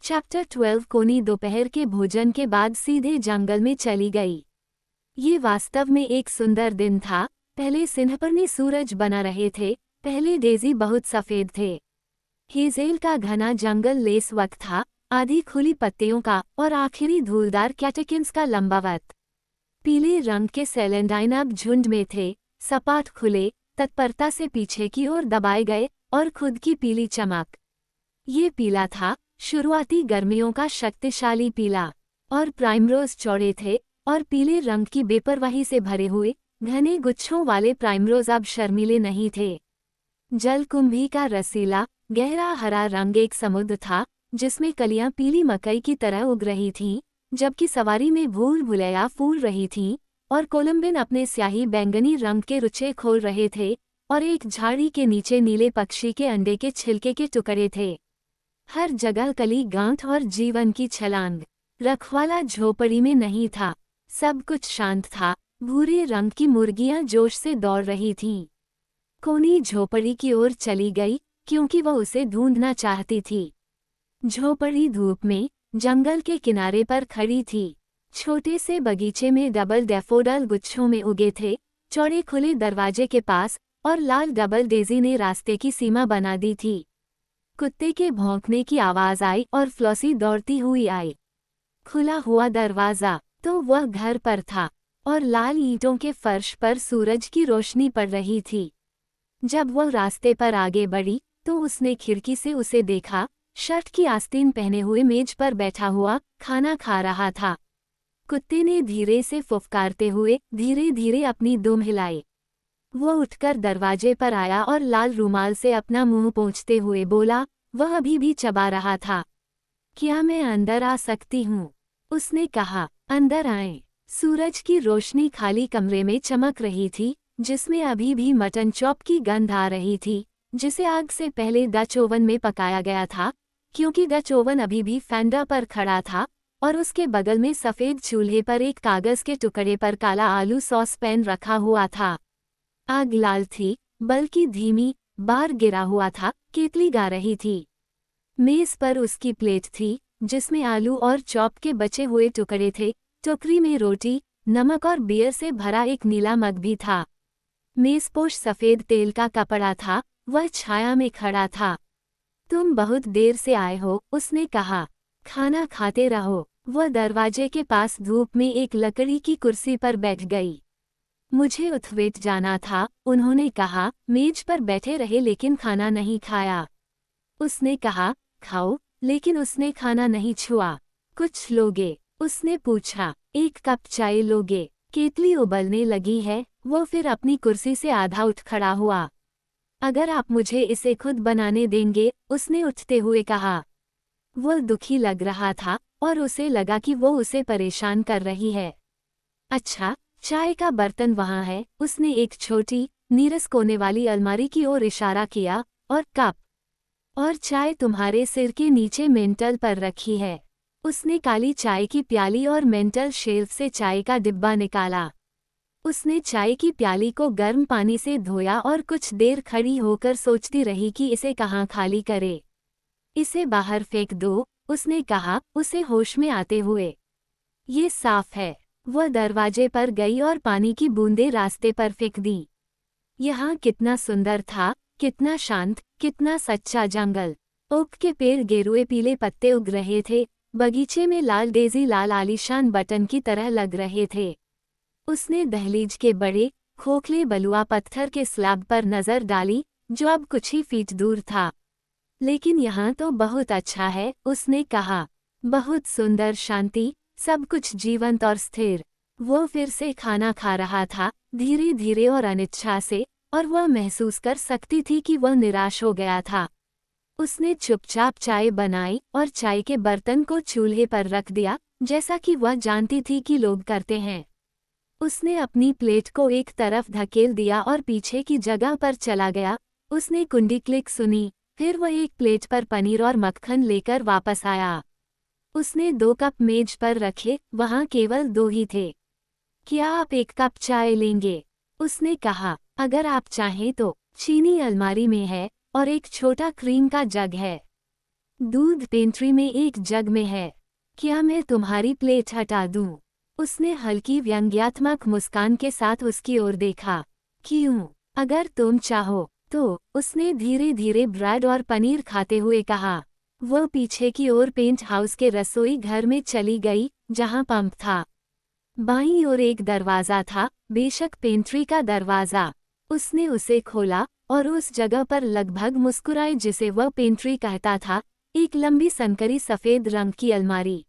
Chapter 12 कोनी दोपहर के भोजन के बाद सीधे जंगल में चली गई। ये वास्तव में एक सुंदर दिन था। पहले सिनहपरनी सूरज बना रहे थे, पहले डेज़ी बहुत सफ़ेद थे। हेज़ेल का घना जंगल लेस वक्त था, आधी खुली पत्तियों का और आखिरी धूलदार कैटेकिन्स का लंबावत। पीले रंग के सेलेंडाइन अब झुंड में थे, सपाट खुले, तत्परता से पीछे की ओर दबाए गए और खुद की पीली चमक। ये पीला था, शुरुआती गर्मियों का शक्तिशाली पीला, और प्राइमरोज चौड़े थे और पीले रंग की बेपरवाही से भरे हुए घने गुच्छों वाले प्राइमरोज अब शर्मीले नहीं थे। जलकुंभी का रसीला गहरा हरा रंग एक समुद्र था जिसमें कलियां पीली मकई की तरह उग रही थीं, जबकि सवारी में भूल भुलैया फूल रही थीं और कोलंबिन अपने स्याही बैंगनी रंग के रुचे खोल रहे थे और एक झाड़ी के नीचे नीले पक्षी के अंडे के छिलके के टुकड़े थे। हर जगह कली गांठ और जीवन की छलांग। रखवाला झोपड़ी में नहीं था, सब कुछ शांत था। भूरे रंग की मुर्गियां जोश से दौड़ रही थीं। कोनी झोपड़ी की ओर चली गई क्योंकि वह उसे ढूंढना चाहती थी। झोपड़ी धूप में जंगल के किनारे पर खड़ी थी। छोटे से बगीचे में डबल डैफोडिल गुच्छों में उगे थे, चौड़े खुले दरवाजे के पास, और लाल डबल डेज़ी ने रास्ते की सीमा बना दी थी। कुत्ते के भौंकने की आवाज आई और फ्लॉसी दौड़ती हुई आई। खुला हुआ दरवाज़ा, तो वह घर पर था और लाल ईंटों के फर्श पर सूरज की रोशनी पड़ रही थी। जब वह रास्ते पर आगे बढ़ी तो उसने खिड़की से उसे देखा। शर्ट की आस्तीन पहने हुए मेज पर बैठा हुआ खाना खा रहा था। कुत्ते ने धीरे से फुफकारते हुए धीरे धीरे अपनी दुम हिलाई। वह उठकर दरवाजे पर आया और लाल रुमाल से अपना मुंह पोंछते हुए बोला। वह अभी भी चबा रहा था। क्या मैं अंदर आ सकती हूँ? उसने कहा। अंदर आएं। सूरज की रोशनी खाली कमरे में चमक रही थी, जिसमें अभी भी मटन चॉप की गंध आ रही थी, जिसे आग से पहले डच ओवन में पकाया गया था, क्योंकि डच ओवन अभी भी फेंडर पर खड़ा था और उसके बगल में सफ़ेद चूल्हे पर एक कागज़ के टुकड़े पर काला आलू सॉस पैन रखा हुआ था। आग लाल थी, बल्कि धीमी, बार गिरा हुआ था, केतली गा रही थी। मेज़ पर उसकी प्लेट थी, जिसमें आलू और चॉप के बचे हुए टुकड़े थे। टोकरी में रोटी, नमक और बियर से भरा एक नीला मग भी था। मेज़पोश सफ़ेद तेल का कपड़ा था, वह छाया में खड़ा था। तुम बहुत देर से आए हो, उसने कहा। खाना खाते रहो। वह दरवाजे के पास धूप में एक लकड़ी की कुर्सी पर बैठ गई। मुझे उठवेट जाना था, उन्होंने कहा। मेज पर बैठे रहे लेकिन खाना नहीं खाया। उसने कहा, खाओ, लेकिन उसने खाना नहीं छुआ। कुछ लोगे? उसने पूछा। एक कप चाय लोगे? केतली उबलने लगी है। वो फिर अपनी कुर्सी से आधा उठ खड़ा हुआ। अगर आप मुझे इसे खुद बनाने देंगे, उसने उठते हुए कहा। वह दुखी लग रहा था और उसे लगा कि वो उसे परेशान कर रही है। अच्छा, चाय का बर्तन वहाँ है। उसने एक छोटी, नीरस कोने वाली अलमारी की ओर इशारा किया, और कप और चाय तुम्हारे सिर के नीचे मेंटल पर रखी है। उसने काली चाय की प्याली और मेंटल शेल्फ से चाय का डिब्बा निकाला। उसने चाय की प्याली को गर्म पानी से धोया और कुछ देर खड़ी होकर सोचती रही कि इसे कहाँ खाली करे। इसे बाहर फेंक दो, उसने कहा, उसे होश में आते हुए। ये साफ है। वह दरवाजे पर गई और पानी की बूंदें रास्ते पर फेंक दी। यहाँ कितना सुंदर था, कितना शांत, कितना सच्चा जंगल। ओक के पेड़ गेरुए पीले पत्ते उग रहे थे। बगीचे में लाल डेज़ी लाल आलीशान बटन की तरह लग रहे थे। उसने दहलीज के बड़े, खोखले बलुआ पत्थर के स्लैब पर नज़र डाली, जो अब कुछ ही फीट दूर था। लेकिन यहाँ तो बहुत अच्छा है, उसने कहा। बहुत सुंदर शांति, सब कुछ जीवंत और स्थिर। वो फिर से खाना खा रहा था, धीरे धीरे और अनिच्छा से, और वह महसूस कर सकती थी कि वह निराश हो गया था। उसने चुपचाप चाय बनाई और चाय के बर्तन को चूल्हे पर रख दिया, जैसा कि वह जानती थी कि लोग करते हैं। उसने अपनी प्लेट को एक तरफ धकेल दिया और पीछे की जगह पर चला गया। उसने कुंडी क्लिक सुनी, फिर वह एक प्लेट पर पनीर और मक्खन लेकर वापस आया। उसने 2 कप मेज पर रखे, वहाँ केवल 2 ही थे। क्या आप 1 कप चाय लेंगे? उसने कहा। अगर आप चाहें तो। चीनी अलमारी में है और एक छोटा क्रीम का जग है। दूध पेंट्री में एक जग में है। क्या मैं तुम्हारी प्लेट हटा दूं? उसने हल्की व्यंग्यात्मक मुस्कान के साथ उसकी ओर देखा। क्यों? अगर तुम चाहो तो, उसने धीरे धीरे ब्रेड और पनीर खाते हुए कहा। वह पीछे की ओर पेंट हाउस के रसोई घर में चली गई, जहां पंप था। बाईं ओर एक दरवाजा था, बेशक पेंट्री का दरवाजा। उसने उसे खोला और उस जगह पर लगभग मुस्कुराए जिसे वह पेंट्री कहता था, एक लंबी संकरी सफेद रंग की अलमारी।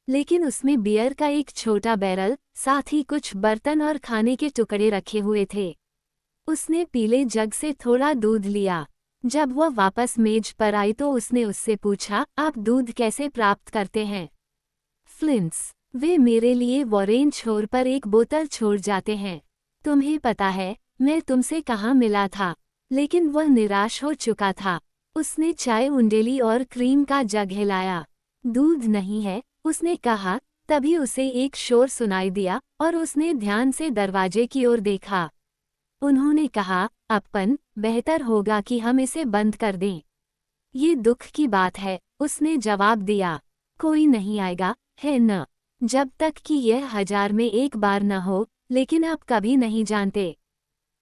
लेकिन उसमें बियर का एक छोटा बैरल, साथ ही कुछ बर्तन और खाने के टुकड़े रखे हुए थे। उसने पीले जग से थोड़ा दूध लिया। जब वह वापस मेज पर आई तो उसने उससे पूछा, आप दूध कैसे प्राप्त करते हैं? फ्लिंट्स, वे मेरे लिए वॉरेन छोर पर एक बोतल छोड़ जाते हैं। तुम्हें पता है, मैं तुमसे कहाँ मिला था? लेकिन वह निराश हो चुका था। उसने चाय उंडेली और क्रीम का जग हिलाया। दूध नहीं है, उसने कहा। तभी उसे एक शोर सुनाई दिया और उसने ध्यान से दरवाजे की ओर देखा। उन्होंने कहा, अपन, बेहतर होगा कि हम इसे बंद कर दें। ये दुख की बात है, उसने जवाब दिया। कोई नहीं आएगा, है न? जब तक कि यह 1000 में एक बार न हो, लेकिन आप कभी नहीं जानते।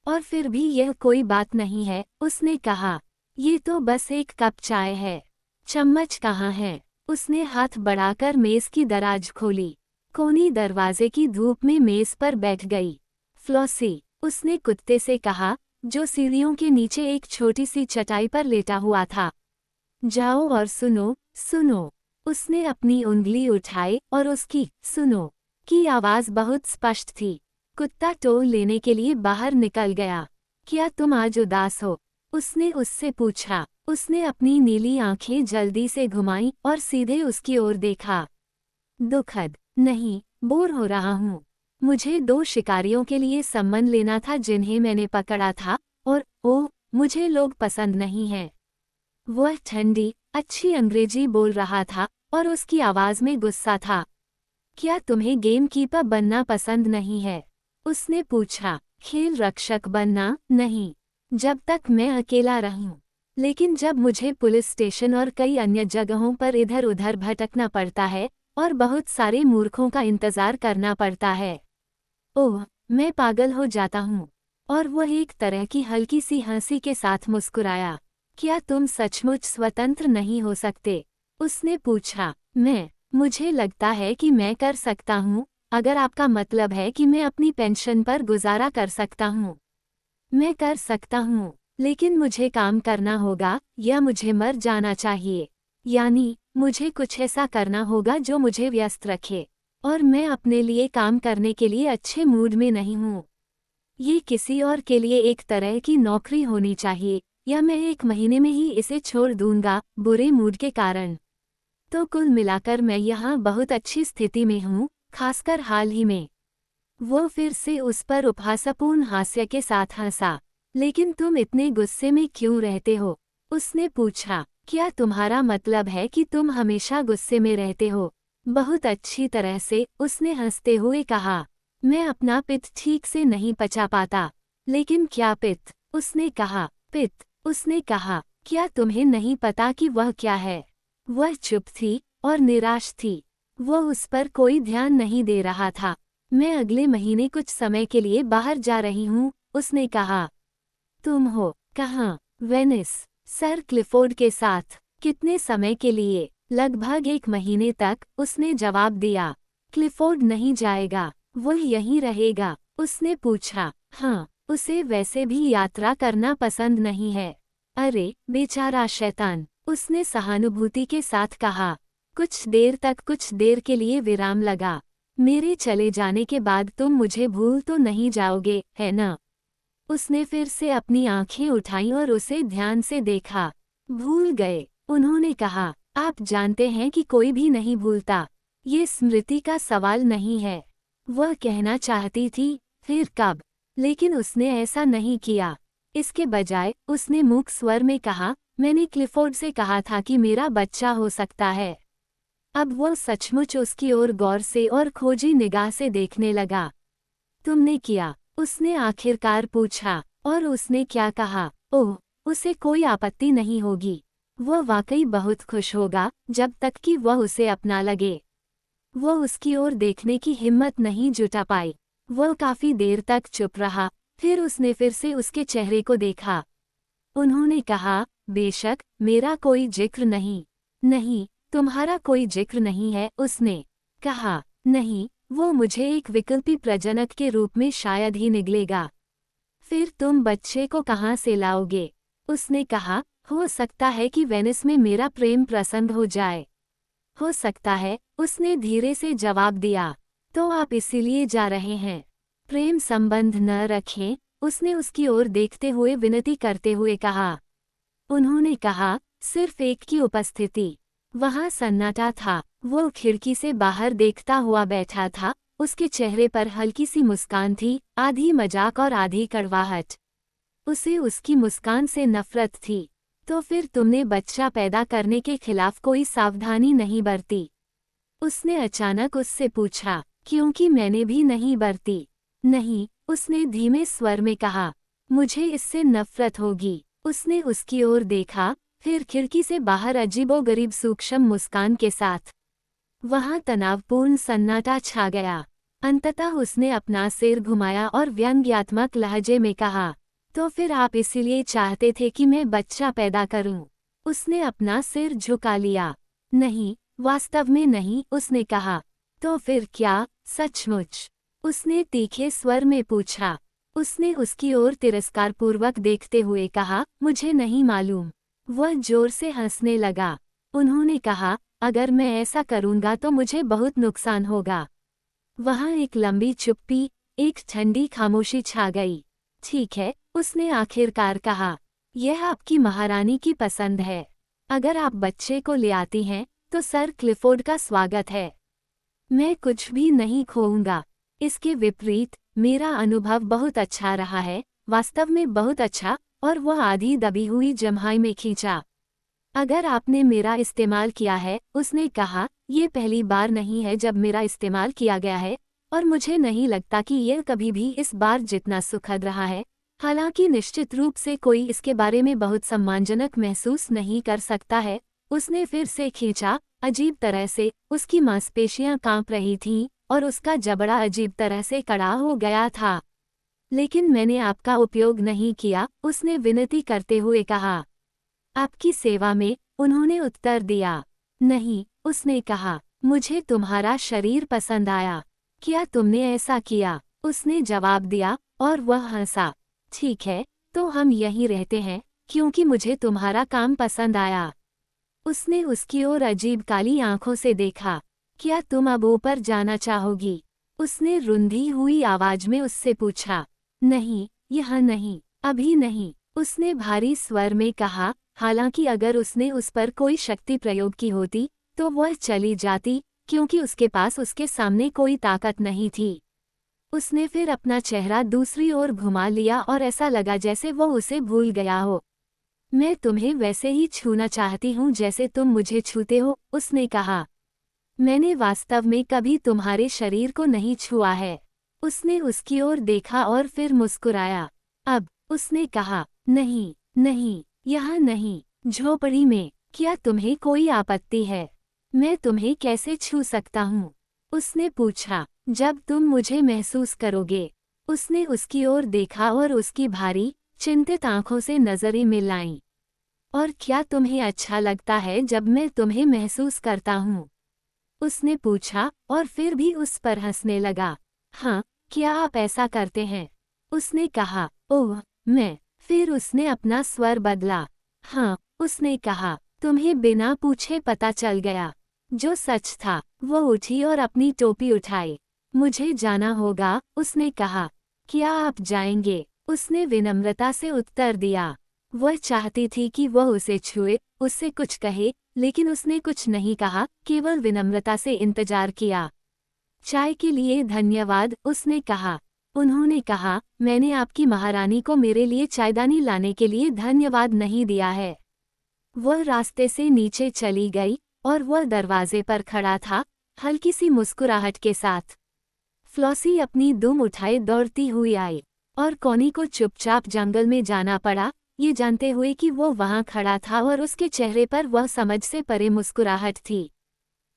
और फिर भी यह कोई बात नहीं है, उसने कहा। ये तो बस एक कप चाय है। चम्मच कहाँ है? उसने हाथ बढ़ाकर मेज की दराज खोली। कोनी दरवाजे की धूप में मेज पर बैठ गई। फ्लॉसी, उसने कुत्ते से कहा, जो सीढ़ियों के नीचे एक छोटी सी चटाई पर लेटा हुआ था। जाओ और सुनो, सुनो। उसने अपनी उंगली उठाई और उसकी सुनो की आवाज बहुत स्पष्ट थी। कुत्ता टोल लेने के लिए बाहर निकल गया। क्या तुम आज उदास हो? उसने उससे पूछा। उसने अपनी नीली आंखें जल्दी से घुमाईं और सीधे उसकी ओर देखा। दुखद नहीं, बोर हो रहा हूँ। मुझे 2 शिकारियों के लिए सम्मन लेना था जिन्हें मैंने पकड़ा था, और ओह, मुझे लोग पसंद नहीं हैं। वह ठंडी, अच्छी अंग्रेजी बोल रहा था और उसकी आवाज में गुस्सा था। क्या तुम्हें गेमकीपर बनना पसंद नहीं है? उसने पूछा। खेल रक्षक बनना नहीं, जब तक मैं अकेला रहूं। लेकिन जब मुझे पुलिस स्टेशन और कई अन्य जगहों पर इधर उधर भटकना पड़ता है और बहुत सारे मूर्खों का इंतजार करना पड़ता है, ओह, मैं पागल हो जाता हूँ। और वह एक तरह की हल्की सी हंसी के साथ मुस्कुराया। क्या तुम सचमुच स्वतंत्र नहीं हो सकते? उसने पूछा। मुझे लगता है कि मैं कर सकता हूँ, अगर आपका मतलब है कि मैं अपनी पेंशन पर गुजारा कर सकता हूँ। मैं कर सकता हूँ, लेकिन मुझे काम करना होगा या मुझे मर जाना चाहिए। यानी, मुझे कुछ ऐसा करना होगा जो मुझे व्यस्त रखे। और मैं अपने लिए काम करने के लिए अच्छे मूड में नहीं हूँ। ये किसी और के लिए एक तरह की नौकरी होनी चाहिए, या मैं 1 महीने में ही इसे छोड़ दूंगा, बुरे मूड के कारण। तो कुल मिलाकर मैं यहाँ बहुत अच्छी स्थिति में हूँ, खासकर हाल ही में। वो फिर से उस पर उपहासपूर्ण हास्य के साथ हंसा। लेकिन तुम इतने गुस्से में क्यों रहते हो? उसने पूछा। क्या तुम्हारा मतलब है कि तुम हमेशा गुस्से में रहते हो? बहुत अच्छी तरह से, उसने हंसते हुए कहा। मैं अपना पित्त ठीक से नहीं पचा पाता। लेकिन क्या पित्त? उसने कहा। पित्त, उसने कहा। क्या तुम्हें नहीं पता कि वह क्या है? वह चुप थी और निराश थी। वह उस पर कोई ध्यान नहीं दे रहा था। मैं अगले महीने कुछ समय के लिए बाहर जा रही हूँ, उसने कहा। तुम हो कहाँ? वेनिस, सर क्लिफोर्ड के साथ। कितने समय के लिए? लगभग 1 महीने तक, उसने जवाब दिया। क्लिफोर्ड नहीं जाएगा, वह यहीं रहेगा? उसने पूछा। हाँ, उसे वैसे भी यात्रा करना पसंद नहीं है। अरे, बेचारा शैतान, उसने सहानुभूति के साथ कहा। कुछ देर के लिए विराम लगा। मेरे चले जाने के बाद तुम मुझे भूल तो नहीं जाओगे, है न? उसने फिर से अपनी आंखें उठाईं और उसे ध्यान से देखा। भूल गए, उन्होंने कहा। आप जानते हैं कि कोई भी नहीं भूलता। ये स्मृति का सवाल नहीं है। वह कहना चाहती थी, फिर कब? लेकिन उसने ऐसा नहीं किया। इसके बजाय, उसने मूक स्वर में कहा, मैंने क्लिफोर्ड से कहा था कि मेरा बच्चा हो सकता है। अब वह सचमुच उसकी ओर गौर से और खोजी निगाह से देखने लगा। तुमने किया? उसने आखिरकार पूछा। और उसने क्या कहा? ओह, उसे कोई आपत्ति नहीं होगी। वह वाकई बहुत खुश होगा जब तक कि वह उसे अपना लगे। वह उसकी ओर देखने की हिम्मत नहीं जुटा पाई। वह काफी देर तक चुप रहा, फिर उसने फिर से उसके चेहरे को देखा। उन्होंने कहा, बेशक, मेरा कोई जिक्र नहीं। नहीं, तुम्हारा कोई जिक्र नहीं है, उसने कहा। नहीं, वो मुझे एक विकल्पी प्रजनक के रूप में शायद ही निगलेगा। फिर तुम बच्चे को कहाँ से लाओगे? उसने कहा, हो सकता है कि वेनिस में मेरा प्रेम प्रसंग हो जाए। हो सकता है, उसने धीरे से जवाब दिया। तो आप इसीलिए जा रहे हैं? प्रेम संबंध न रखें, उसने उसकी ओर देखते हुए विनती करते हुए कहा। उन्होंने कहा, सिर्फ एक की उपस्थिति। वहां सन्नाटा था। वो खिड़की से बाहर देखता हुआ बैठा था, उसके चेहरे पर हल्की सी मुस्कान थी, आधी मजाक और आधी कड़वाहट। उसे उसकी मुस्कान से नफरत थी। तो फिर तुमने बच्चा पैदा करने के खिलाफ कोई सावधानी नहीं बरती? उसने अचानक उससे पूछा। क्योंकि मैंने भी नहीं बरती। नहीं, उसने धीमे स्वर में कहा। मुझे इससे नफरत होगी। उसने उसकी ओर देखा, फिर खिड़की से बाहर अजीबोगरीब सूक्ष्म मुस्कान के साथ। वहां तनावपूर्ण सन्नाटा छा गया। अंततः उसने अपना सिर घुमाया और व्यंग्यात्मक लहजे में कहा, तो फिर आप इसीलिए चाहते थे कि मैं बच्चा पैदा करूं? उसने अपना सिर झुका लिया। नहीं, वास्तव में नहीं, उसने कहा। तो फिर क्या, सचमुच? उसने तीखे स्वर में पूछा। उसने उसकी ओर तिरस्कारपूर्वक देखते हुए कहा, मुझे नहीं मालूम। वह जोर से हंसने लगा। उन्होंने कहा, अगर मैं ऐसा करूंगा तो मुझे बहुत नुकसान होगा। वहां एक लंबी चुप्पी, एक ठंडी खामोशी छा गई। ठीक है, उसने आखिरकार कहा। यह आपकी महारानी की पसंद है। अगर आप बच्चे को ले आती हैं, तो सर क्लिफोर्ड का स्वागत है। मैं कुछ भी नहीं खोऊंगा। इसके विपरीत, मेरा अनुभव बहुत अच्छा रहा है, वास्तव में बहुत अच्छा, और वह आधी दबी हुई जम्हाई में खींचा। अगर आपने मेरा इस्तेमाल किया है, उसने कहा, ये पहली बार नहीं है जब मेरा इस्तेमाल किया गया है, और मुझे नहीं लगता कि यह कभी भी इस बार जितना सुखद रहा है। हालांकि निश्चित रूप से कोई इसके बारे में बहुत सम्मानजनक महसूस नहीं कर सकता है। उसने फिर से खींचा, अजीब तरह से, उसकी मांसपेशियां कांप रही थीं, और उसका जबड़ा अजीब तरह से कड़ा हो गया था। लेकिन मैंने आपका उपयोग नहीं किया, उसने विनती करते हुए कहा। आपकी सेवा में, उन्होंने उत्तर दिया। नहीं, उसने कहा, मुझे तुम्हारा शरीर पसंद आया। क्या तुमने ऐसा किया? उसने जवाब दिया, और वह हंसा। ठीक है, तो हम यहीं रहते हैं, क्योंकि मुझे तुम्हारा काम पसंद आया। उसने उसकी ओर अजीब काली आंखों से देखा। क्या तुम अब ऊपर जाना चाहोगी? उसने रुंधी हुई आवाज में उससे पूछा। नहीं, यह नहीं, अभी नहीं, उसने भारी स्वर में कहा। हालांकि अगर उसने उस पर कोई शक्ति प्रयोग की होती, तो वह चली जाती, क्योंकि उसके पास उसके सामने कोई ताकत नहीं थी। उसने फिर अपना चेहरा दूसरी ओर घुमा लिया और ऐसा लगा जैसे वह उसे भूल गया हो। मैं तुम्हें वैसे ही छूना चाहती हूँ जैसे तुम मुझे छूते हो, उसने कहा। मैंने वास्तव में कभी तुम्हारे शरीर को नहीं छुआ है। उसने उसकी ओर देखा और फिर मुस्कुराया। अब, उसने कहा, नहीं, नहीं, यहाँ नहीं, झोपड़ी में। क्या तुम्हें कोई आपत्ति है? मैं तुम्हें कैसे छू सकता हूँ? उसने पूछा। जब तुम मुझे महसूस करोगे। उसने उसकी ओर देखा और उसकी भारी, चिंतित आंखों से नजरें मिलाईं। और क्या तुम्हें अच्छा लगता है जब मैं तुम्हें महसूस करता हूँ? उसने पूछा, और फिर भी उस पर हंसने लगा। हाँ, क्या आप ऐसा करते हैं? उसने कहा। ओह, मैं। फिर उसने अपना स्वर बदला। हाँ, उसने कहा, तुम्हें बिना पूछे पता चल गया। जो सच था। वो उठी और अपनी टोपी उठाई। मुझे जाना होगा, उसने कहा। क्या आप जाएंगे? उसने विनम्रता से उत्तर दिया। वह चाहती थी कि वह उसे छुए, उससे कुछ कहे, लेकिन उसने कुछ नहीं कहा, केवल विनम्रता से इंतजार किया। चाय के लिए धन्यवाद, उसने कहा। उन्होंने कहा, मैंने आपकी महारानी को मेरे लिए चायदानी लाने के लिए धन्यवाद नहीं दिया है। वह रास्ते से नीचे चली गई, और वह दरवाजे पर खड़ा था, हल्की सी मुस्कुराहट के साथ। फ्लॉसी अपनी दुम उठाए दौड़ती हुई आई, और कॉनी को चुपचाप जंगल में जाना पड़ा, ये जानते हुए कि वो वहां खड़ा था और उसके चेहरे पर वह समझ से परे मुस्कुराहट थी।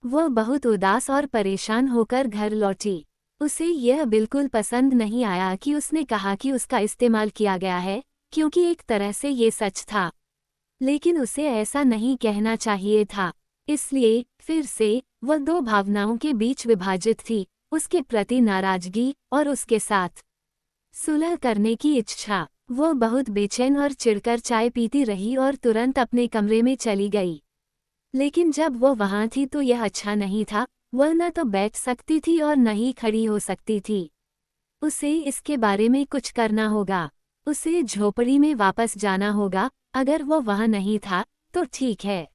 वह बहुत उदास और परेशान होकर घर लौटी। उसे यह बिल्कुल पसंद नहीं आया कि उसने कहा कि उसका इस्तेमाल किया गया है, क्योंकि एक तरह से ये सच था। लेकिन उसे ऐसा नहीं कहना चाहिए था। इसलिए फिर से वह दो भावनाओं के बीच विभाजित थी, उसके प्रति नाराजगी और उसके साथ सुलह करने की इच्छा। वो बहुत बेचैन और चिढ़कर चाय पीती रही और तुरंत अपने कमरे में चली गई। लेकिन जब वो वहां थी तो यह अच्छा नहीं था। वह न तो बैठ सकती थी और न ही खड़ी हो सकती थी। उसे इसके बारे में कुछ करना होगा। उसे झोपड़ी में वापस जाना होगा। अगर वो वहां नहीं था तो ठीक है।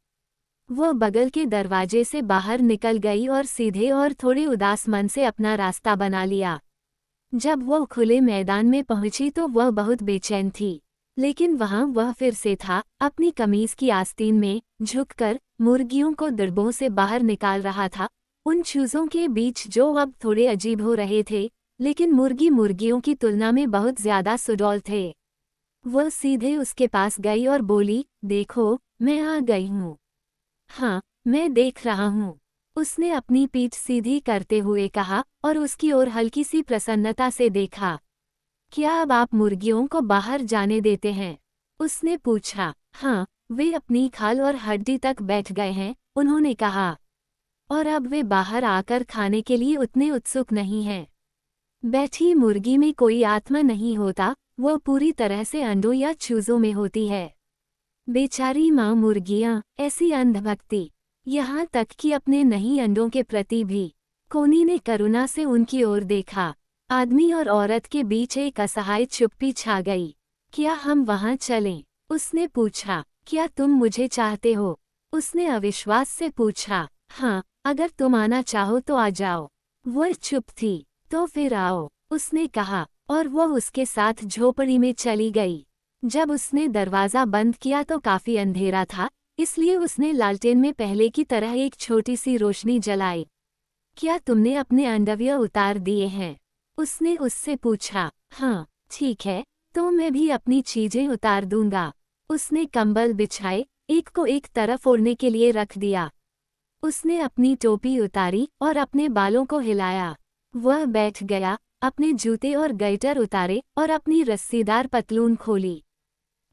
वो बगल के दरवाजे से बाहर निकल गई और सीधे और थोड़े उदास मन से अपना रास्ता बना लिया। जब वो खुले मैदान में पहुंची तो वह बहुत बेचैन थी। लेकिन वहां वह फिर से था, अपनी कमीज की आस्तीन में झुककर मुर्गियों को दड़बों से बाहर निकाल रहा था, उन चूजों के बीच जो अब थोड़े अजीब हो रहे थे, लेकिन मुर्गियों की तुलना में बहुत ज्यादा सुडौल थे। वह सीधे उसके पास गई और बोली, देखो, मैं आ गई हूँ। हाँ, मैं देख रहा हूँ। उसने अपनी पीठ सीधी करते हुए कहा और उसकी ओर हल्की सी प्रसन्नता से देखा। क्या अब आप मुर्गियों को बाहर जाने देते हैं? उसने पूछा। हाँ, वे अपनी खाल और हड्डी तक बैठ गए हैं, उन्होंने कहा। और अब वे बाहर आकर खाने के लिए उतने उत्सुक नहीं हैं। बैठी मुर्गी में कोई आत्मा नहीं होता, वह पूरी तरह से अंडों या चूजों में होती है। बेचारी माँ मुर्गियाँ, ऐसी अंधभक्ति। यहाँ तक कि अपने नहीं अंडों के प्रति भी। कोनी ने करुणा से उनकी ओर देखा। आदमी और औरत के बीच एक असहाय चुप्पी छा गई। क्या हम वहाँ चलें? उसने पूछा। क्या तुम मुझे चाहते हो? उसने अविश्वास से पूछा। हाँ, अगर तुम आना चाहो तो आ जाओ। वह चुप थी। तो फिर आओ, उसने कहा, और वह उसके साथ झोपड़ी में चली गई। जब उसने दरवाज़ा बंद किया तो काफी अंधेरा था, इसलिए उसने लालटेन में पहले की तरह एक छोटी सी रोशनी जलाई। क्या तुमने अपने अंडरवियर उतार दिए हैं? उसने उससे पूछा। हाँ, ठीक है, तो मैं भी अपनी चीजें उतार दूंगा। उसने कंबल बिछाए, एक को एक तरफ ओढ़ने के लिए रख दिया। उसने अपनी टोपी उतारी और अपने बालों को हिलाया। वह बैठ गया, अपने जूते और गाइटर उतारे और अपनी रस्सीदार पतलून खोली।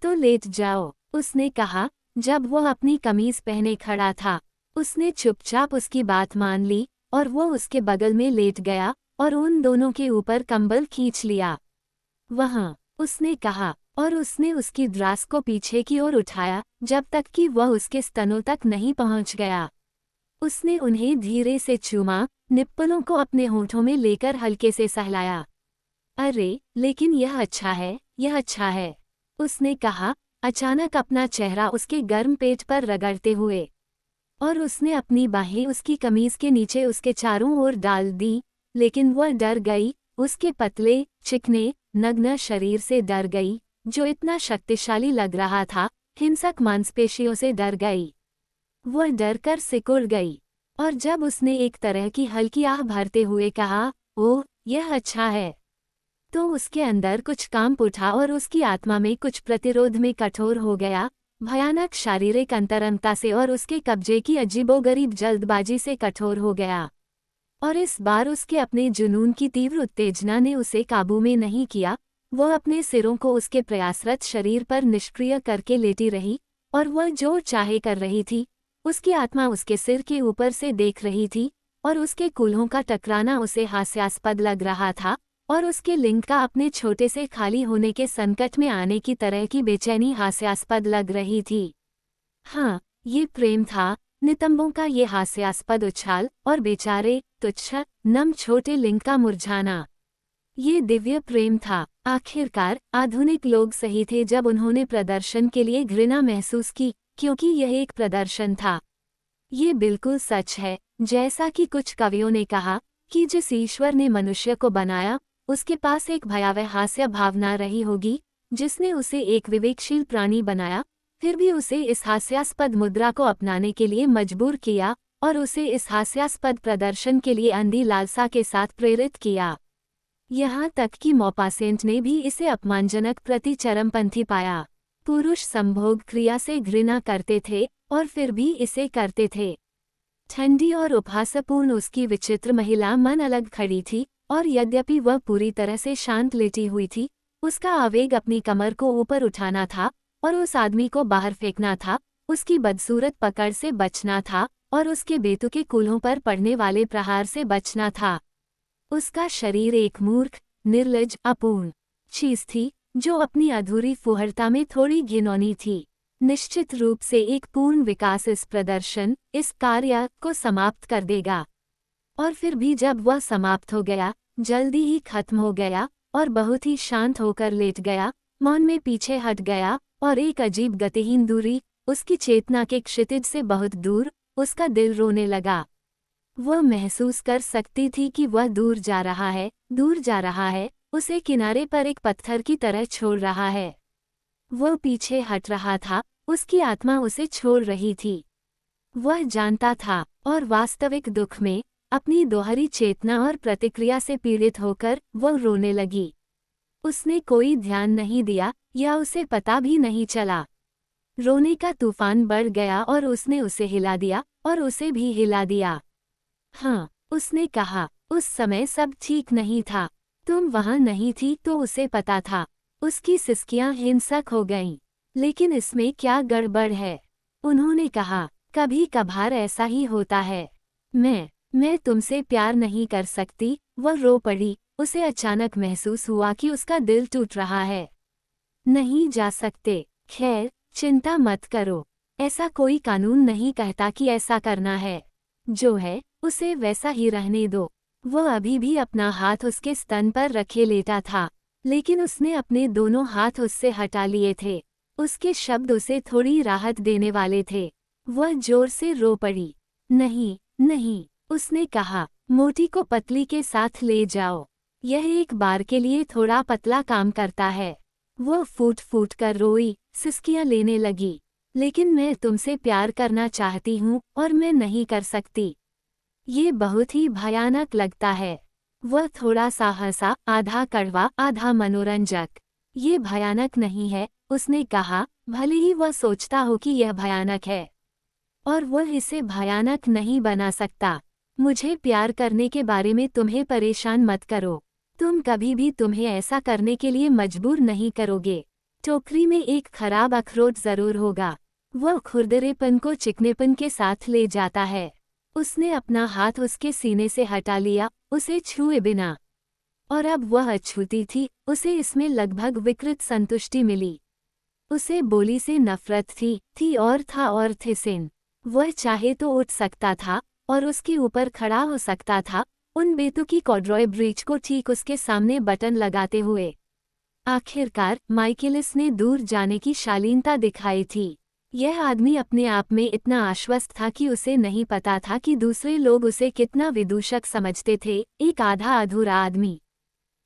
तो लेट जाओ, उसने कहा। जब वह अपनी कमीज पहने खड़ा था, उसने चुपचाप उसकी बात मान ली और वो उसके बगल में लेट गया और उन दोनों के ऊपर कंबल खींच लिया। वहाँ, उसने कहा, और उसने उसकी ड्रेस को पीछे की ओर उठाया जब तक कि वह उसके स्तनों तक नहीं पहुंच गया। उसने उन्हें धीरे से चूमा, निप्पलों को अपने होठों में लेकर हल्के से सहलाया। अरे, लेकिन यह अच्छा है, यह अच्छा है, उसने कहा, अचानक अपना चेहरा उसके गर्म पेट पर रगड़ते हुए। और उसने अपनी बाहें उसकी कमीज के नीचे उसके चारों ओर डाल दी, लेकिन वह डर गई, उसके पतले, चिकने, नग्न शरीर से डर गई, जो इतना शक्तिशाली लग रहा था, हिंसक मांसपेशियों से डर गई। वह डर कर सिकुड़ गई। और जब उसने एक तरह की हल्की आह भरते हुए कहा, ओह, यह अच्छा है, तो उसके अंदर कुछ कांप उठा और उसकी आत्मा में कुछ प्रतिरोध में कठोर हो गया, भयानक शारीरिक अंतरंगता से और उसके कब्जे की अजीबोगरीब जल्दबाजी से कठोर हो गया। और इस बार उसके अपने जुनून की तीव्र उत्तेजना ने उसे काबू में नहीं किया। वह अपने सिरों को उसके प्रयासरत शरीर पर निष्क्रिय करके लेटी रही, और वह जो चाहे कर रही थी। उसकी आत्मा उसके सिर के ऊपर से देख रही थी, और उसके कूल्हों का टकराना उसे हास्यास्पद लग रहा था, और उसके लिंग का अपने छोटे से खाली होने के संकट में आने की तरह की बेचैनी हास्यास्पद लग रही थी। हाँ, ये प्रेम था, नितंबों का ये हास्यास्पद उछाल और बेचारे, तुच्छ, नम छोटे लिंग का मुरझाना। ये दिव्य प्रेम था। आखिरकार, आधुनिक लोग सही थे जब उन्होंने प्रदर्शन के लिए घृणा महसूस की, क्योंकि यह एक प्रदर्शन था। ये बिल्कुल सच है, जैसा कि कुछ कवियों ने कहा, कि जिस ईश्वर ने मनुष्य को बनाया, उसके पास एक भयावह हास्य भावना रही होगी, जिसने उसे एक विवेकशील प्राणी बनाया, फिर भी उसे इस हास्यास्पद मुद्रा को अपनाने के लिए मजबूर किया, और उसे इस हास्यास्पद प्रदर्शन के लिए अंधी लालसा के साथ प्रेरित किया। यहाँ तक कि मॉपासेंट ने भी इसे अपमानजनक प्रति चरमपंथी पाया। पुरुष संभोग क्रिया से घृणा करते थे और फिर भी इसे करते थे। ठंडी और उपहासपूर्ण उसकी विचित्र महिला मन अलग खड़ी थी, और यद्यपि वह पूरी तरह से शांत लेटी हुई थी, उसका आवेग अपनी कमर को ऊपर उठाना था और उस आदमी को बाहर फेंकना था, उसकी बदसूरत पकड़ से बचना था और उसके बेतुके कूल्हों पर पड़ने वाले प्रहार से बचना था। उसका शरीर एक मूर्ख, निर्लज, अपूर्ण चीज थी जो अपनी अधूरी फुहरता में थोड़ी घिनौनी थी। निश्चित रूप से एक पूर्ण विकास इस कार्य को समाप्त कर देगा। और फिर भी जब वह समाप्त हो गया, जल्दी ही खत्म हो गया और बहुत ही शांत होकर लेट गया, मौन में पीछे हट गया और एक अजीब गतिहीन दूरी, उसकी चेतना के क्षितिज से बहुत दूर, उसका दिल रोने लगा। वह महसूस कर सकती थी कि वह दूर जा रहा है, दूर जा रहा है, उसे किनारे पर एक पत्थर की तरह छोड़ रहा है। वह पीछे हट रहा था, उसकी आत्मा उसे छोड़ रही थी। वह जानता था, और वास्तविक दुख में, अपनी दोहरी चेतना और प्रतिक्रिया से पीड़ित होकर वह रोने लगी। उसने कोई ध्यान नहीं दिया या उसे पता भी नहीं चला। रोने का तूफान बढ़ गया और उसने उसे हिला दिया और उसे भी हिला दिया। हाँ, उसने कहा, उस समय सब ठीक नहीं था। तुम वहाँ नहीं थी तो उसे पता था। उसकी सिसकियाँ हिंसक हो गईं। लेकिन इसमें क्या गड़बड़ है? उन्होंने कहा, कभी कभार ऐसा ही होता है। मैं तुमसे प्यार नहीं कर सकती। वह रो पड़ी। उसे अचानक महसूस हुआ कि उसका दिल टूट रहा है। नहीं जा सकते। खैर, चिंता मत करो। ऐसा कोई कानून नहीं कहता कि ऐसा करना है। जो है, उसे वैसा ही रहने दो। वह अभी भी अपना हाथ उसके स्तन पर रखे लेटा था, लेकिन उसने अपने दोनों हाथ उससे हटा लिए थे। उसके शब्द उसे थोड़ी राहत देने वाले थे। वह जोर से रो पड़ी। नहीं, नहीं, उसने कहा, मोटी को पतली के साथ ले जाओ। यह एक बार के लिए थोड़ा पतला काम करता है। वह फूट फूट कर रोई, सिसकियां लेने लगी। लेकिन मैं तुमसे प्यार करना चाहती हूँ और मैं नहीं कर सकती। ये बहुत ही भयानक लगता है। वह थोड़ा सा हंसा, आधा कड़वा, आधा मनोरंजक। ये भयानक नहीं है, उसने कहा, भले ही वह सोचता हो कि यह भयानक है। और वह इसे भयानक नहीं बना सकता। मुझे प्यार करने के बारे में तुम्हें परेशान मत करो। तुम कभी भी तुम्हें ऐसा करने के लिए मजबूर नहीं करोगे। टोकरी में एक खराब अखरोट जरूर होगा। वह खुरदरेपन को चिकनेपन के साथ ले जाता है। उसने अपना हाथ उसके सीने से हटा लिया, उसे छुए बिना। और अब वह अछूती थी, उसे इसमें लगभग विकृत संतुष्टि मिली। उसे बोली से नफरत थी और था और थे सिन। वह चाहे तो उठ सकता था और उसके ऊपर खड़ा हो सकता था, उन बेतुकी कॉर्डरॉय ब्रीच को ठीक उसके सामने बटन लगाते हुए। आखिरकार माइकेलिस ने दूर जाने की शालीनता दिखाई थी। यह आदमी अपने आप में इतना आश्वस्त था कि उसे नहीं पता था कि दूसरे लोग उसे कितना विदूषक समझते थे, एक आधा अधूरा आदमी।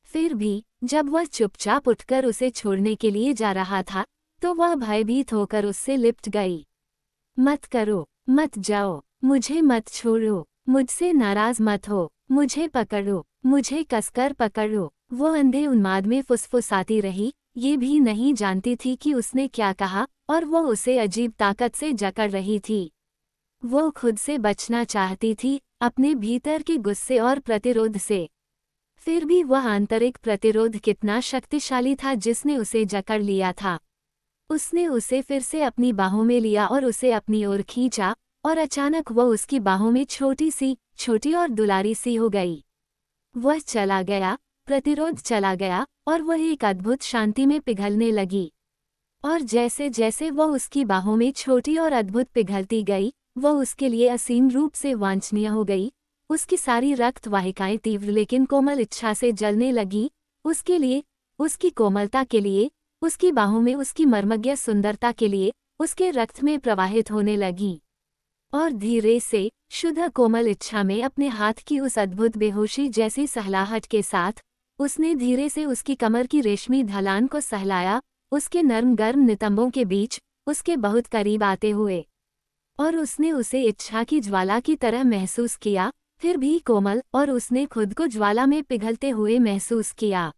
फिर भी, जब वह चुपचाप उठकर उसे छोड़ने के लिए जा रहा था, तो वह भयभीत होकर उससे लिपट गई। मत करो, मत जाओ, मुझे मत छोड़ो, मुझसे नाराज मत हो, मुझे पकड़ो, मुझे कसकर पकड़ो। वो अंधे उन्माद में फुसफुसाती रही, ये भी नहीं जानती थी कि उसने क्या कहा, और वो उसे अजीब ताकत से जकड़ रही थी। वो खुद से बचना चाहती थी, अपने भीतर के गुस्से और प्रतिरोध से। फिर भी वह आंतरिक प्रतिरोध कितना शक्तिशाली था जिसने उसे जकड़ लिया था। उसने उसे फिर से अपनी बाहों में लिया और उसे अपनी ओर खींचा, और अचानक वह उसकी बाहों में छोटी और दुलारी सी हो गई। वह चला गया, प्रतिरोध चला गया, और वह एक अद्भुत शांति में पिघलने लगी। और जैसे जैसे वह उसकी बाहों में छोटी और अद्भुत पिघलती गई, वह उसके लिए असीम रूप से वांछनीय हो गई। उसकी सारी रक्त वाहिकाएं तीव्र लेकिन कोमल इच्छा से जलने लगी, उसके लिए, उसकी कोमलता के लिए, उसकी बाहों में उसकी मर्मज्ञ सुंदरता के लिए, उसके रक्त में प्रवाहित होने लगी। और धीरे से, शुद्ध कोमल इच्छा में अपने हाथ की उस अद्भुत बेहोशी जैसी सहलाहट के साथ, उसने धीरे से उसकी कमर की रेशमी ढलान को सहलाया, उसके नर्म गर्म नितंबों के बीच, उसके बहुत करीब आते हुए। और उसने उसे इच्छा की ज्वाला की तरह महसूस किया, फिर भी कोमल, और उसने खुद को ज्वाला में पिघलते हुए महसूस किया।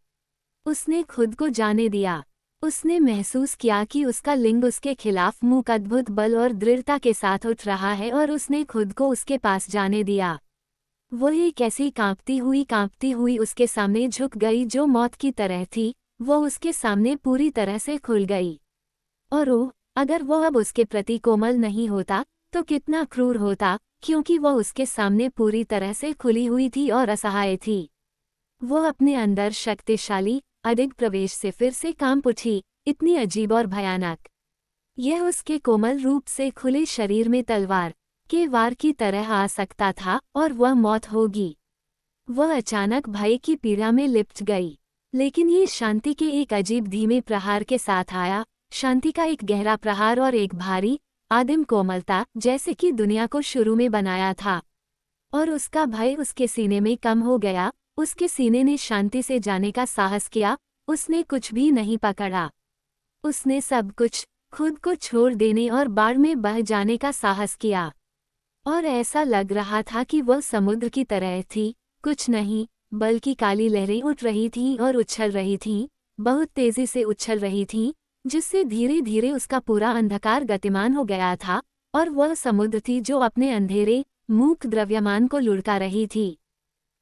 उसने खुद को जाने दिया। उसने महसूस किया कि उसका लिंग उसके खिलाफ मुंह अद्भुत बल और दृढ़ता के साथ उठ रहा है और उसने खुद को उसके पास जाने दिया। वो एक ऐसी कांपती हुई उसके सामने झुक गई जो मौत की तरह थी। वो उसके सामने पूरी तरह से खुल गई। और ओह, अगर वो अब उसके प्रति कोमल नहीं होता तो कितना क्रूर होता, क्योंकि वो उसके सामने पूरी तरह से खुली हुई थी और असहाय थी। वो अपने अंदर शक्तिशाली अडिग प्रवेश से फिर से कांप उठी, इतनी अजीब और भयानक। यह उसके कोमल रूप से खुले शरीर में तलवार के वार की तरह आ सकता था और वह मौत होगी। वह अचानक भय की पीड़ा में लिपट गई, लेकिन ये शांति के एक अजीब धीमे प्रहार के साथ आया, शांति का एक गहरा प्रहार और एक भारी आदिम कोमलता, जैसे कि दुनिया को शुरू में बनाया था। और उसका भय उसके सीने में कम हो गया। उसके सीने ने शांति से जाने का साहस किया। उसने कुछ भी नहीं पकड़ा। उसने सब कुछ खुद को छोड़ देने और बाढ़ में बह जाने का साहस किया। और ऐसा लग रहा था कि वह समुद्र की तरह थी, कुछ नहीं बल्कि काली लहरें उठ रही थीं और उछल रही थीं, बहुत तेजी से उछल रही थीं, जिससे धीरे धीरे उसका पूरा अंधकार गतिमान हो गया था। और वह समुद्र थी जो अपने अंधेरे मूक द्रव्यमान को लुढ़का रही थी।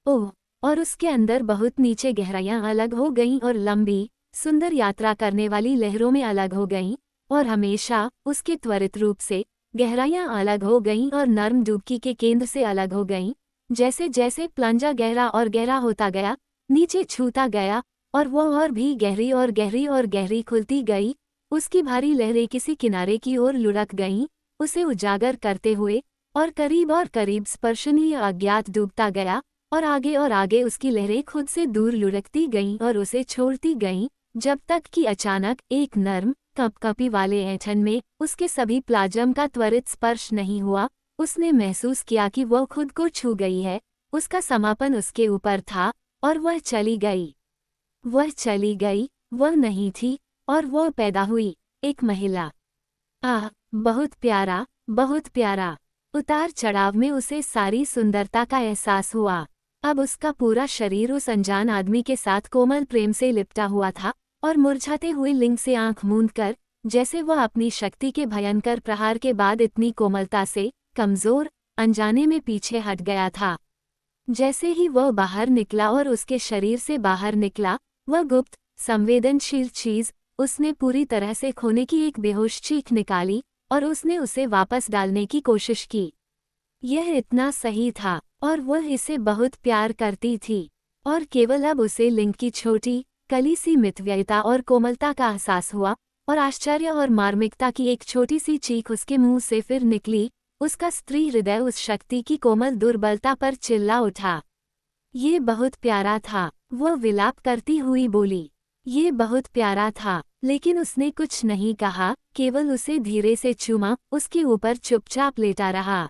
ओह, और उसके अंदर बहुत नीचे गहराइयां अलग हो गईं और लंबी सुंदर यात्रा करने वाली लहरों में अलग हो गईं, और हमेशा उसके त्वरित रूप से गहराइयां अलग हो गईं और नर्म डुबकी के केंद्र से अलग हो गईं। जैसे जैसे प्लंजा गहरा और गहरा होता गया, नीचे छूता गया, और वह और भी गहरी और गहरी और गहरी खुलती गई। उसकी भारी लहरें किसी किनारे की ओर लुढ़क गईं, उसे उजागर करते हुए, और करीब स्पर्शनीय अज्ञात डूबता गया, और आगे उसकी लहरें खुद से दूर लुढ़कती गईं और उसे छोड़ती गईं, जब तक कि अचानक एक नर्म कपकपी वाले ऐंठन में उसके सभी प्लाज्म का त्वरित स्पर्श नहीं हुआ। उसने महसूस किया कि वह खुद को छू गई है, उसका समापन उसके ऊपर था, और वह चली गई। वह नहीं थी, और वह पैदा हुई, एक महिला। आह, बहुत प्यारा, बहुत प्यारा। उतार चढ़ाव में उसे सारी सुंदरता का एहसास हुआ। अब उसका पूरा शरीर उस अनजान आदमी के साथ कोमल प्रेम से लिपटा हुआ था, और मुरझाते हुए लिंग से आंख मूंदकर, जैसे वह अपनी शक्ति के भयंकर प्रहार के बाद इतनी कोमलता से कमजोर अनजाने में पीछे हट गया था। जैसे ही वह बाहर निकला और उसके शरीर से बाहर निकला, वह गुप्त संवेदनशील चीज, उसने पूरी तरह से खोने की एक बेहोश चीख निकाली, और उसने उसे वापस डालने की कोशिश की। यह इतना सही था, और वह इसे बहुत प्यार करती थी, और केवल अब उसे लिंग की छोटी कली सी मितव्ययता और कोमलता का एहसास हुआ, और आश्चर्य और मार्मिकता की एक छोटी सी चीख उसके मुंह से फिर निकली। उसका स्त्री हृदय उस शक्ति की कोमल दुर्बलता पर चिल्ला उठा। ये बहुत प्यारा था, वह विलाप करती हुई बोली। ये बहुत प्यारा था, लेकिन उसने कुछ नहीं कहा, केवल उसे धीरे से चूमा, उसके ऊपर चुपचाप लेटा रहा।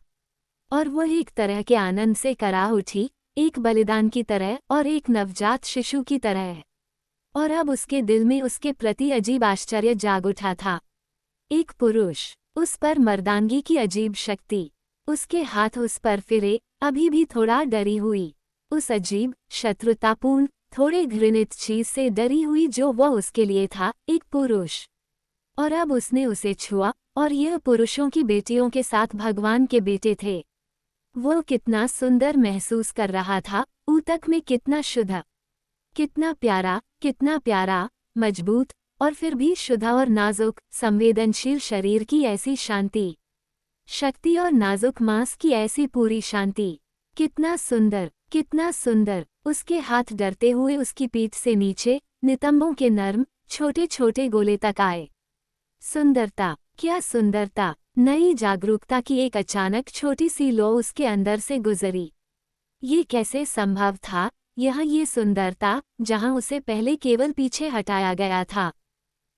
और वह एक तरह के आनंद से करा उठी, एक बलिदान की तरह और एक नवजात शिशु की तरह। और अब उसके दिल में उसके प्रति अजीब आश्चर्य जाग उठा था। एक पुरुष, उस पर मर्दांगी की अजीब शक्ति। उसके हाथ उस पर फिरे, अभी भी थोड़ा डरी हुई, उस अजीब शत्रुतापूर्ण थोड़े घृणित चीज से डरी हुई जो वह उसके लिए था, एक पुरुष। और अब उसने उसे छुआ, और यह पुरुषों की बेटियों के साथ भगवान के बेटे थे। वो कितना सुंदर महसूस कर रहा था, ऊतक में कितना शुद्ध, कितना प्यारा, मजबूत, और फिर भी शुद्ध और नाजुक संवेदनशील शरीर की ऐसी शांति, शक्ति और नाजुक मांस की ऐसी पूरी शांति। कितना सुंदर। उसके हाथ डरते हुए उसकी पीठ से नीचे नितंबों के नर्म छोटे छोटे गोले तक आए। सुंदरता, क्या सुंदरता! नई जागरूकता की एक अचानक छोटी सी लो उसके अंदर से गुजरी। ये कैसे संभव था? यहाँ ये सुंदरता, जहाँ उसे पहले केवल पीछे हटाया गया था।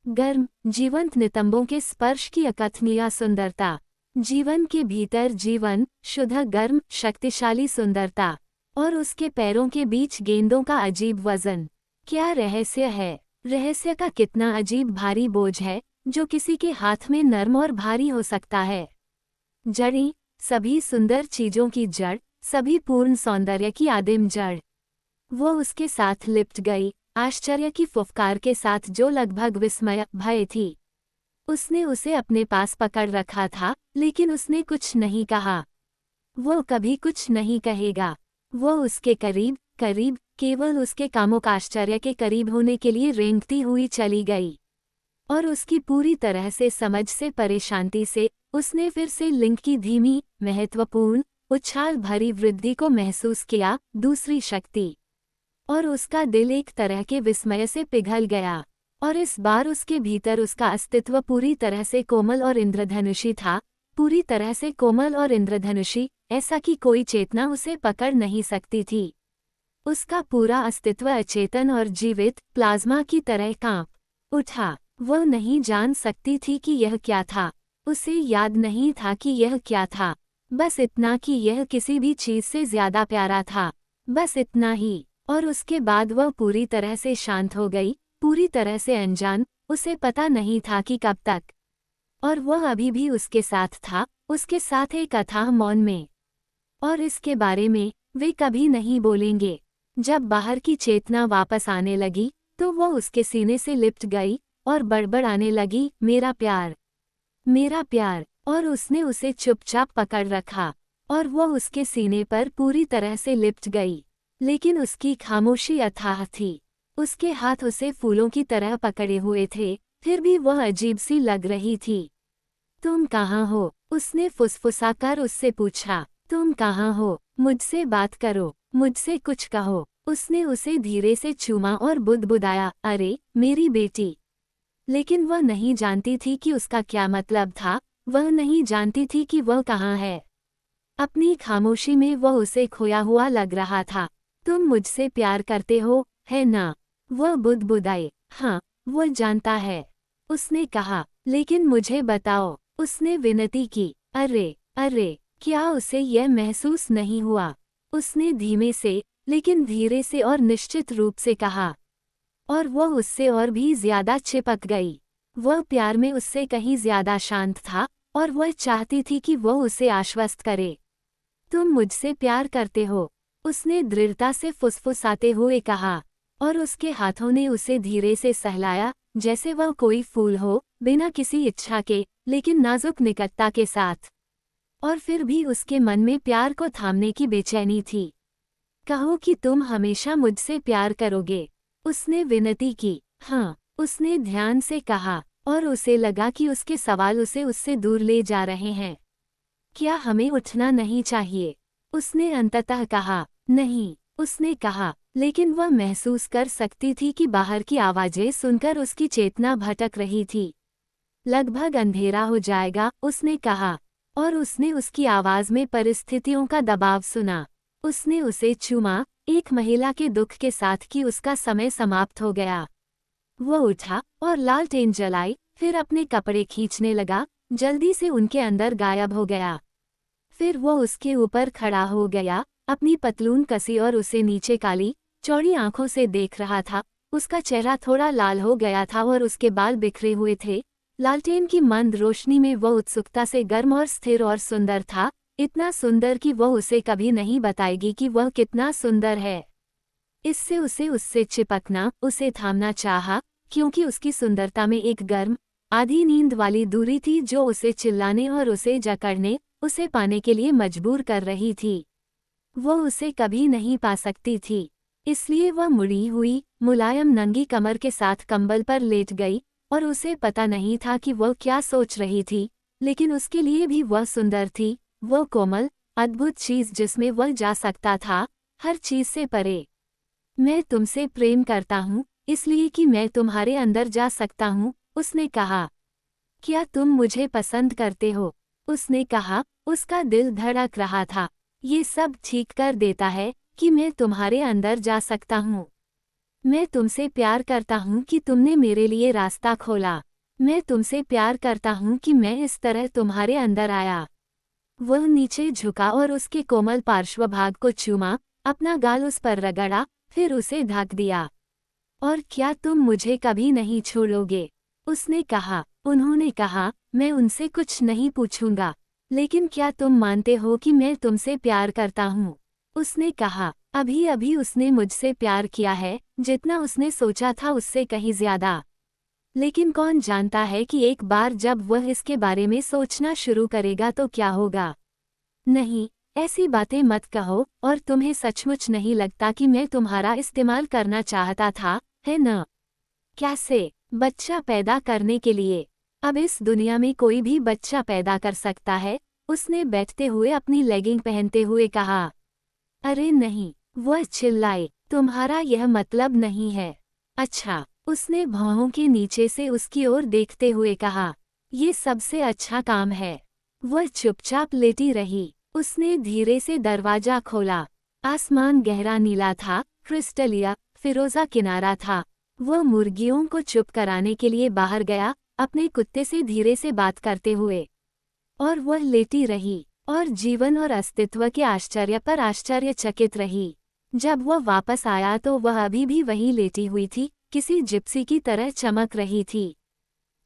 गर्म, जीवंत नितंबों के स्पर्श की अकथनीय सुंदरता। जीवन के भीतर जीवन, शुद्ध गर्म शक्तिशाली सुंदरता। और उसके पैरों के बीच गेंदों का अजीब वजन। क्या रहस्य है? रहस्य का कितना अजीब भारी बोझ है, जो किसी के हाथ में नर्म और भारी हो सकता है। जड़ी, सभी सुंदर चीजों की जड़, सभी पूर्ण सौंदर्य की आदिम जड़। वो उसके साथ लिपट गई, आश्चर्य की फुफकार के साथ जो लगभग विस्मय भय थी। उसने उसे अपने पास पकड़ रखा था, लेकिन उसने कुछ नहीं कहा। वो कभी कुछ नहीं कहेगा। वो उसके करीब करीब, केवल उसके कामुक आश्चर्य के करीब होने के लिए रेंगती हुई चली गई। और उसकी पूरी तरह से समझ से परेशानी से उसने फिर से लिंग की धीमी, महत्वपूर्ण, उछाल भरी वृद्धि को महसूस किया, दूसरी शक्ति। और उसका दिल एक तरह के विस्मय से पिघल गया। और इस बार उसके भीतर उसका अस्तित्व पूरी तरह से कोमल और इंद्रधनुषी था, पूरी तरह से कोमल और इंद्रधनुषी, ऐसा कि कोई चेतना उसे पकड़ नहीं सकती थी। उसका पूरा अस्तित्व अचेतन और जीवित, प्लाज्मा की तरह कांप उठा। वह नहीं जान सकती थी कि यह क्या था। उसे याद नहीं था कि यह क्या था। बस इतना कि यह किसी भी चीज से ज्यादा प्यारा था। बस इतना ही। और उसके बाद वह पूरी तरह से शांत हो गई, पूरी तरह से अनजान, उसे पता नहीं था कि कब तक। और वह अभी भी उसके साथ था, उसके साथ एक अथाह मौन में। और इसके बारे में वे कभी नहीं बोलेंगे। जब बाहर की चेतना वापस आने लगी, तो वह उसके सीने से लिपट गई और बड़बड़ाने लगी, मेरा प्यार, मेरा प्यार। और उसने उसे चुपचाप पकड़ रखा। और वह उसके सीने पर पूरी तरह से लिपट गई। लेकिन उसकी खामोशी अथाह थी। उसके हाथ उसे फूलों की तरह पकड़े हुए थे, फिर भी वह अजीब सी लग रही थी। तुम कहाँ हो? उसने फुसफुसाकर उससे पूछा। तुम कहाँ हो? मुझसे बात करो, मुझसे कुछ कहो। उसने उसे धीरे से चूमा और बुदबुदाया, अरे मेरी बेटी। लेकिन वह नहीं जानती थी कि उसका क्या मतलब था, वह नहीं जानती थी कि वह कहाँ है। अपनी खामोशी में वह उसे खोया हुआ लग रहा था। तुम मुझसे प्यार करते हो, है ना? वह बुदबुदाए। हाँ, वह जानता है। उसने कहा, लेकिन मुझे बताओ। उसने विनती की। अरे अरे, क्या उसे यह महसूस नहीं हुआ? उसने धीमे से, लेकिन धीरे से और निश्चित रूप से कहा। और वह उससे और भी ज्यादा चिपक गई। वह प्यार में उससे कहीं ज्यादा शांत था, और वह चाहती थी कि वह उसे आश्वस्त करे। तुम मुझसे प्यार करते हो? उसने दृढ़ता से फुसफुसाते हुए कहा। और उसके हाथों ने उसे धीरे से सहलाया, जैसे वह कोई फूल हो, बिना किसी इच्छा के, लेकिन नाजुक निकटता के साथ। और फिर भी उसके मन में प्यार को थामने की बेचैनी थी। कहो कि तुम हमेशा मुझसे प्यार करोगे। उसने विनती की। हाँ, उसने ध्यान से कहा, और उसे लगा कि उसके सवाल उसे उससे दूर ले जा रहे हैं। क्या हमें उठना नहीं चाहिए? उसने अंततः कहा। नहीं, उसने कहा, लेकिन वह महसूस कर सकती थी कि बाहर की आवाजें सुनकर उसकी चेतना भटक रही थी। लगभग अंधेरा हो जाएगा, उसने कहा। और उसने उसकी आवाज में परिस्थितियों का दबाव सुना। उसने उसे चूमा, एक महिला के दुख के साथ कि उसका समय समाप्त हो गया। वह उठा और लालटेन जलाई, फिर अपने कपड़े खींचने लगा, जल्दी से उनके अंदर गायब हो गया। फिर वह उसके ऊपर खड़ा हो गया, अपनी पतलून कसी और उसे नीचे काली, चौड़ी आंखों से देख रहा था। उसका चेहरा थोड़ा लाल हो गया था और उसके बाल बिखरे हुए थे। लालटेन की मंद रोशनी में वह उत्सुकता से गर्म और स्थिर और सुंदर था, इतना सुंदर कि वह उसे कभी नहीं बताएगी कि वह कितना सुंदर है। इससे उसे उससे चिपकना, उसे थामना चाहा, क्योंकि उसकी सुंदरता में एक गर्म, आधी नींद वाली दूरी थी जो उसे चिल्लाने और उसे जकड़ने, उसे पाने के लिए मजबूर कर रही थी। वह उसे कभी नहीं पा सकती थी, इसलिए वह मुड़ी हुई, मुलायम नंगी कमर के साथ कंबल पर लेट गई, और उसे पता नहीं था कि वह क्या सोच रही थी, लेकिन उसके लिए भी वह सुंदर थी, वह कोमल, अद्भुत चीज जिसमें वह जा सकता था, हर चीज से परे। मैं तुमसे प्रेम करता हूँ, इसलिए कि मैं तुम्हारे अंदर जा सकता हूँ, उसने कहा। क्या तुम मुझे पसंद करते हो? उसने कहा। उसका दिल धड़क रहा था। ये सब ठीक कर देता है कि मैं तुम्हारे अंदर जा सकता हूँ। मैं तुमसे प्यार करता हूँ कि तुमने मेरे लिए रास्ता खोला। मैं तुमसे प्यार करता हूँ कि मैं इस तरह तुम्हारे अंदर आया। वह नीचे झुका और उसके कोमल पार्श्वभाग को चूमा, अपना गाल उस पर रगड़ा, फिर उसे ढक दिया। और क्या तुम मुझे कभी नहीं छोड़ोगे? उसने कहा। उन्होंने कहा, मैं उनसे कुछ नहीं पूछूंगा, लेकिन क्या तुम मानते हो कि मैं तुमसे प्यार करता हूँ? उसने कहा, अभी अभी उसने मुझसे प्यार किया है, जितना उसने सोचा था उससे कहीं ज्यादा। लेकिन कौन जानता है कि एक बार जब वह इसके बारे में सोचना शुरू करेगा तो क्या होगा। नहीं, ऐसी बातें मत कहो, और तुम्हें सचमुच नहीं लगता कि मैं तुम्हारा इस्तेमाल करना चाहता था, है न? कैसे? बच्चा पैदा करने के लिए। अब इस दुनिया में कोई भी बच्चा पैदा कर सकता है, उसने बैठते हुए अपनी लेगिंग पहनते हुए कहा। अरे नहीं, वह चिल्लाए, तुम्हारा यह मतलब नहीं है। अच्छा, उसने भौहों के नीचे से उसकी ओर देखते हुए कहा, ये सबसे अच्छा काम है। वह चुपचाप लेटी रही। उसने धीरे से दरवाजा खोला। आसमान गहरा नीला था, क्रिस्टलिया फिरोजा किनारा था। वह मुर्गियों को चुप कराने के लिए बाहर गया, अपने कुत्ते से धीरे से बात करते हुए। और वह लेटी रही, और जीवन और अस्तित्व के आश्चर्य पर आश्चर्यचकित रही। जब वह वापस आया तो वह अभी भी वहीं लेटी हुई थी, किसी जिप्सी की तरह चमक रही थी।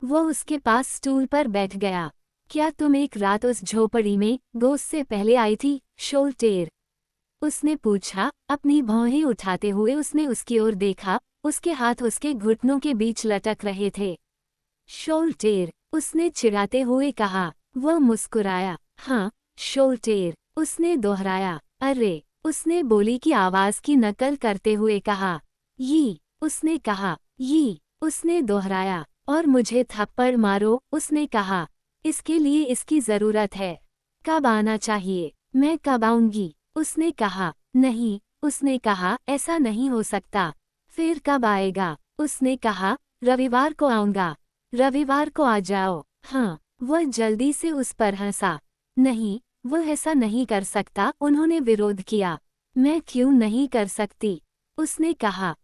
वह उसके पास स्टूल पर बैठ गया। क्या तुम एक रात उस झोपड़ी में गोश्त से पहले आई थी, शोल्टेर? उसने पूछा। अपनी भौहें उठाते हुए उसने उसकी ओर देखा, उसके हाथ उसके घुटनों के बीच लटक रहे थे। शोल्टेर, उसने चिढ़ाते हुए कहा। वह मुस्कुराया। हाँ, शोल्टेर, उसने दोहराया। अरे, उसने बोली की आवाज की नकल करते हुए कहा। यी, उसने कहा। यी, उसने दोहराया। और मुझे थप्पड़ मारो, उसने कहा। इसके लिए इसकी जरूरत है। कब आना चाहिए? मैं कब आऊंगी? उसने कहा। नहीं, उसने कहा, ऐसा नहीं हो सकता। फिर कब आएगा? उसने कहा, रविवार को आऊंगा। रविवार को आ जाओ। हाँ, वह जल्दी से उस पर हंसा। नहीं, वह ऐसा नहीं कर सकता, उन्होंने विरोध किया। मैं क्यों नहीं कर सकती? उसने कहा।